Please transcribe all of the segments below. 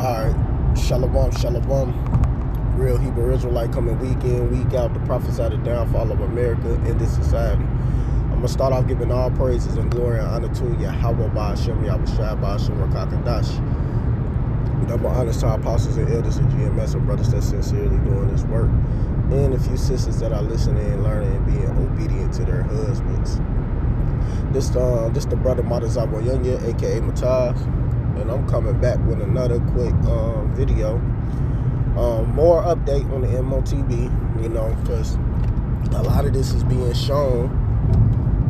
Alright, Shalom, Shalom. Real Hebrew Israelite coming week in, week out to prophesy the downfall of America and this society. I'm going to start off giving all praises and glory and honor to Yahweh Ba'ashem, Yahweh Shai Ba'ashem, Rakakadash. Double honors to our apostles and elders of GMS and brothers that sincerely doing this work. And a few sisters that are listening and learning and being obedient to their husbands. This the brother Madazawa Yunya, aka M.O.T.B. And I'm coming back with another quick video. More update on the M.O.T.B, you know, because a lot of this is being shown.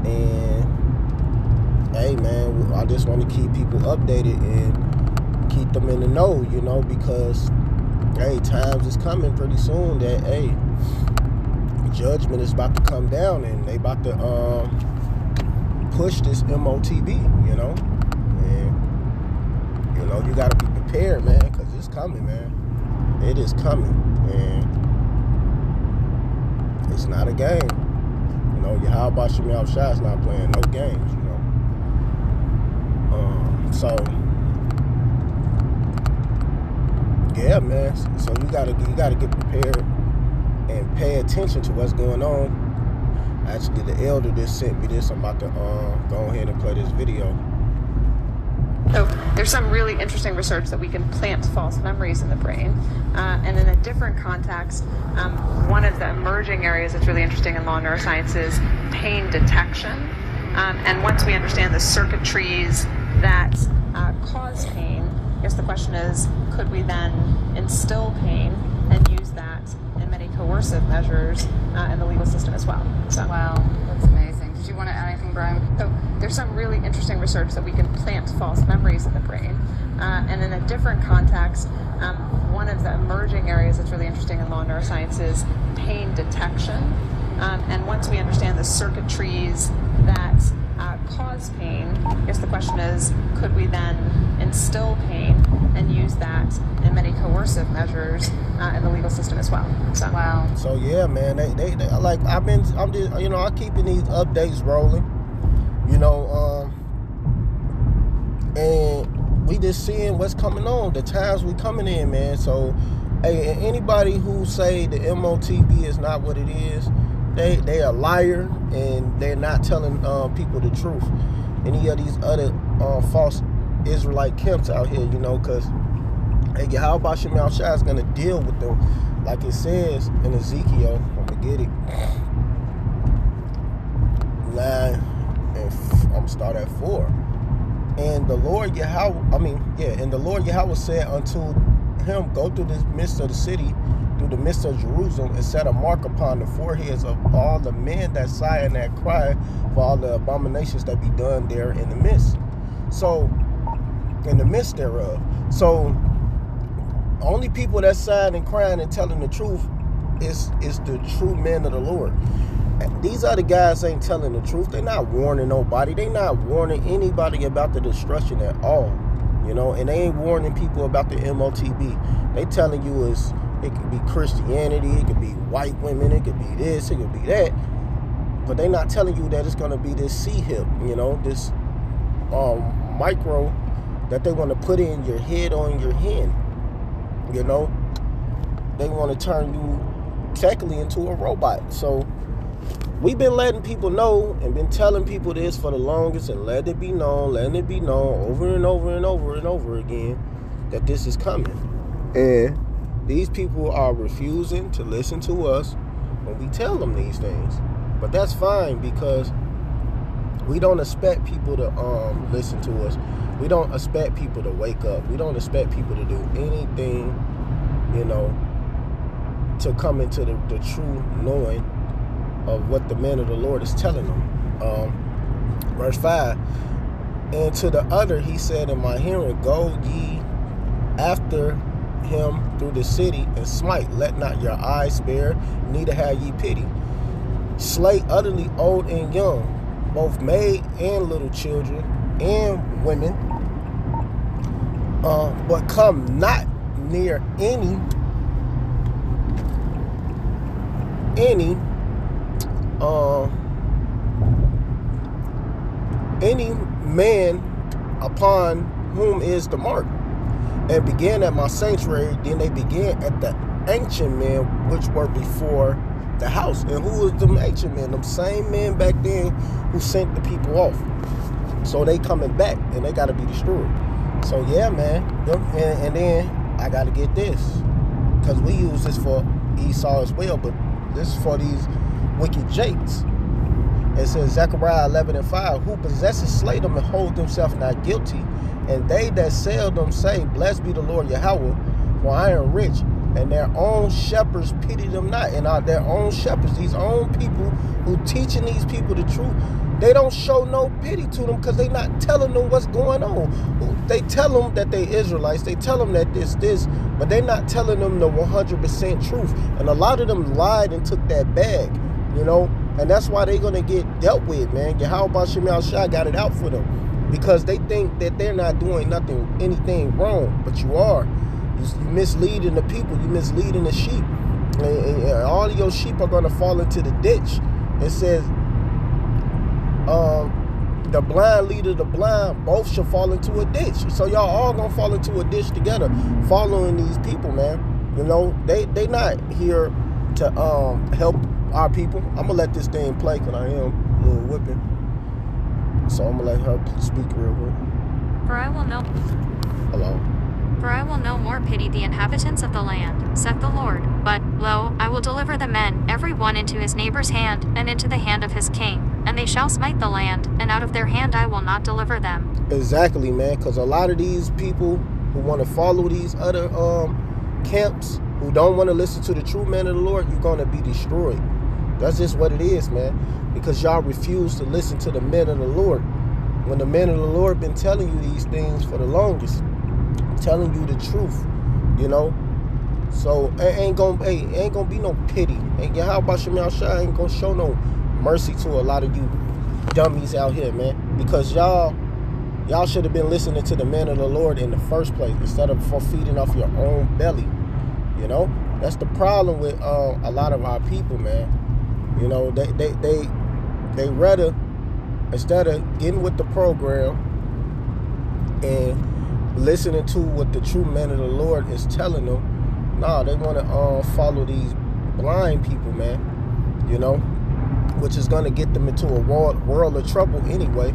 And hey man, I just want to keep people updated and keep them in the know, you know, because hey, times is coming pretty soon that hey, judgment is about to come down and they about to push this M.O.T.B, you know. And you know, you gotta be prepared, man, because it's coming, man. It is coming, and it's not a game. You know, Yahweh Shai is not playing no games, you know. So yeah, man. So you gotta get prepared and pay attention to what's going on. Actually, the elder just sent me this. I'm about to go ahead and play this video. So there's some really interesting research that we can plant false memories in the brain. And in a different context, one of the emerging areas that's really interesting in law neuroscience is pain detection. And once we understand the circuitries that cause pain, I guess the question is, could we then instill pain and use that in many coercive measures in the legal system as well? So, wow, that's amazing. Did you want to add anything, Brian? So there's some really interesting research that we can plant false memories in the brain. And in a different context, one of the emerging areas that's really interesting in law neuroscience is pain detection. And once we understand the circuitries that cause pain, I guess the question is, could we then instill pain and use that in many coercive measures in the legal system as well? So wow. So yeah, man, they like I'm just, you know, I'm keeping these updates rolling, you know, and we just seeing what's coming on, the times we coming in, man. So hey, anybody who say the M.O.T.B is not what it is, they a liar and they're not telling people the truth. Any of these other false Israelite camps out here, you know, because hey, Yahweh Shai is going to deal with them, like it says in Ezekiel. I'm going to get it. 9, and I'm going to start at 4. And the Lord Yahweh said unto him, go through the midst of the city, through the midst of Jerusalem, and set a mark upon the foreheads of all the men that sigh and that cry for all the abominations that be done there in the midst. So, in the midst thereof. So, only people that sighing and crying and telling the truth is the true men of the Lord. These other guys ain't telling the truth. They're not warning nobody. They're not warning anybody about the destruction at all. You know, and they ain't warning people about the M.O.T.B. They telling you it could be Christianity, it could be white women, it could be this, it could be that. But they not telling you that it's going to be this C-hip, you know, this micro that they want to put in your head on your hand. You know, they want to turn you technically into a robot. So we've been letting people know and been telling people this for the longest and letting it be known over and over and over and over again that this is coming. And these people are refusing to listen to us when we tell them these things. But that's fine, because we don't expect people to listen to us. We don't expect people to wake up. We don't expect people to do anything, you know, to come into the true knowing of what the man of the Lord is telling them. Verse 5, and to the other he said in my hearing, go ye after him through the city and smite. Let not your eyes spare, neither have ye pity. Slay utterly old and young, both maid and little children and women, but come not near any man upon whom is the mark. and began at my sanctuary. Then they began at the ancient men, which were before the house. And who was them ancient men? Them same men back then who sent the people off. So they coming back, and they got to be destroyed. So yeah, man. And then I got to get this, because we use this for Esau as well, but this is for these wicked jakes. It says Zechariah 11:5, who possesses slay them and hold themselves not guilty, and they that sell them say, blessed be the Lord Yahweh, for I am rich, and their own shepherds pity them not. And their own shepherds, these own people who teaching these people the truth, they don't show no pity to them, because they not telling them what's going on. They tell them that they Israelites, they tell them that this, but they not telling them the 100% truth. And a lot of them lied and took that bag, you know, and that's why they're going to get dealt with, man. Yahweh Shemel Shai got it out for them, because they think that they're not doing anything wrong, but you are. You misleading the people, you misleading the sheep, and all of your sheep are going to fall into the ditch. It says, the blind leader, the blind, both shall fall into a ditch. So y'all all gonna fall into a ditch together, following these people, man. You know, they not here to help our people. I'm gonna let this thing play, because I am a little whipping. So I'm gonna let her speak real quick. For I will know. Hello. For I will no more pity the inhabitants of the land, saith the Lord. But, lo, I will deliver the men, every one into his neighbor's hand, and into the hand of his king. And they shall smite the land, and out of their hand I will not deliver them. Exactly, man, because a lot of these people who want to follow these other camps, who don't want to listen to the true man of the Lord, you're going to be destroyed. That's just what it is, man, because y'all refuse to listen to the men of the Lord. When the men of the Lord been telling you these things for the longest, telling you the truth, you know. So it ain't gonna be no pity. And how about Shemel Shai ain't gonna show no mercy to a lot of you dummies out here, man, because y'all should have been listening to the men of the Lord in the first place, instead of for feeding off your own belly. You know, that's the problem with a lot of our people, man. You know, they rather, instead of getting with the program and listening to what the true man of the Lord is telling them, nah, they want to follow these blind people, man, you know, which is going to get them into a world of trouble anyway,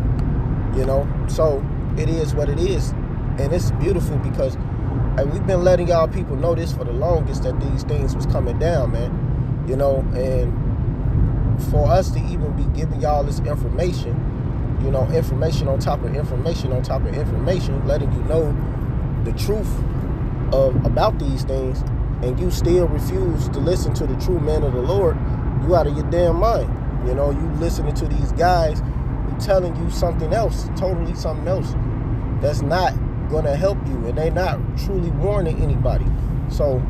you know. So it is what it is, and it's beautiful, because we've been letting y'all people know this for the longest, that these things was coming down, man, you know. And for us to even be giving y'all this information, you know, information on top of information on top of information, letting you know the truth about these things, and you still refuse to listen to the true man of the Lord, you out of your damn mind. You know, you listening to these guys who telling you something else, totally something else, that's not going to help you, and they not truly warning anybody. So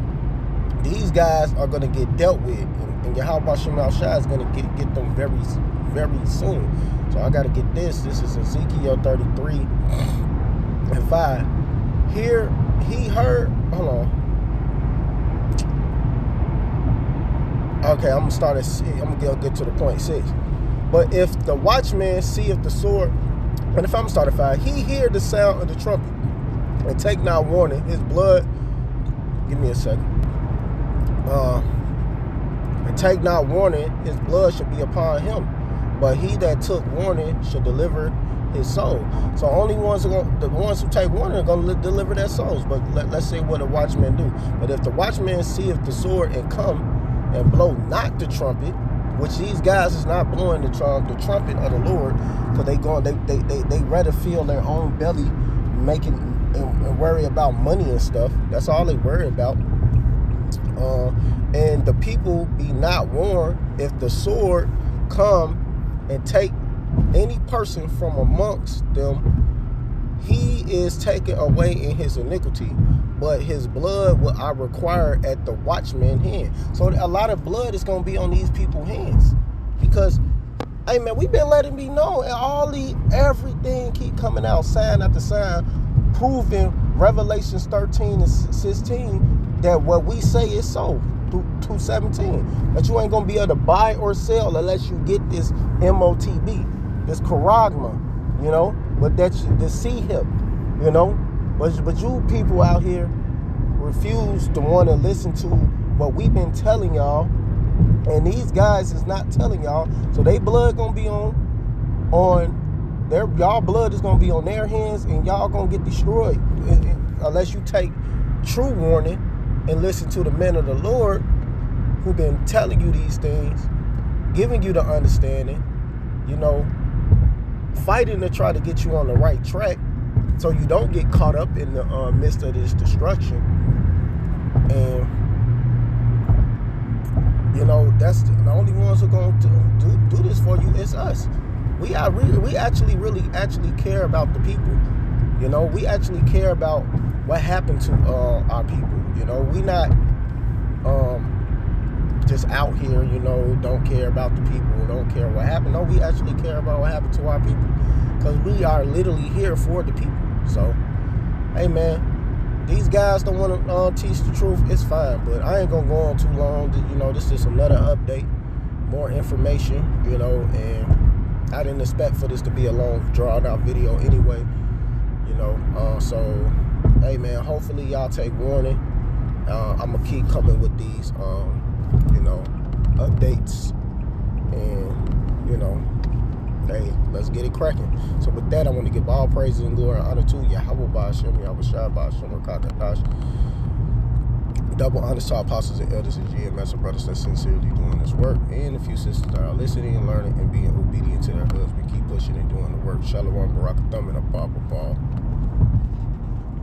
these guys are going to get dealt with, and Yahweh Shemel Shai is going to get them very, very soon. So I got to get this. This is Ezekiel 33:5. Here he heard, hold on. Okay, I'm going to get to the point 6. But if the watchman seeth the sword, and if I'm starting 5, he hear the sound of the trumpet, and take not warning, his blood, give me a second. And take not warning, his blood should be upon him. But he that took warning should deliver his soul. So only the ones who take warning are going to deliver their souls. But let's say what a watchman do. But if the watchman seeth the sword and come and blow not the trumpet, which these guys is not blowing the trumpet of the Lord, because they rather feel their own belly making and worry about money and stuff. That's all they worry about. And the people be not warned, if the sword come and take any person from amongst them, he is taken away in his iniquity, but his blood will I require at the watchman's hand. So a lot of blood is going to be on these people's hands, because, hey man, we've been letting me know, and everything keep coming out, sign after sign, proving Revelations 13 and 16 that what we say is so. 2:17, that you ain't gonna be able to buy or sell unless you get this M.O.T.B, this charagma, you know, but that's the C hip, you know. But you people out here refuse to want to listen to what we've been telling y'all, and these guys is not telling y'all. So they blood gonna be on their, y'all blood is gonna be on their hands, and y'all gonna get destroyed unless you take true warning and listen to the men of the Lord who've been telling you these things, giving you the understanding, you know, fighting to try to get you on the right track so you don't get caught up in the midst of this destruction. And you know, that's the only ones who are going to do this for you is us. We actually really care about the people. You know, we actually care about what happened to our people. You know, we not just out here, you know, don't care about the people, don't care what happened. No, we actually care about what happened to our people, because we are literally here for the people. So, hey man, these guys don't want to teach the truth. It's fine, but I ain't gonna go on too long. You know, this is another update, more information, you know, and I didn't expect for this to be a long, drawn out video anyway, you know. So, hey man, hopefully y'all take warning. I'm gonna keep coming with these, you know, updates, and you know, hey, let's get it cracking. So with that, I want to give all praises and glory and honor to Yahweh Ba'Shem, Yahweh Shai Ba'Shem, Rakakadash. Double honor to our apostles and elders and GMS and brothers that sincerely doing this work, and a few sisters that are listening and learning and being obedient to their husband. Keep pushing and doing the work. Shalom, Barakatham, and Abba Ball.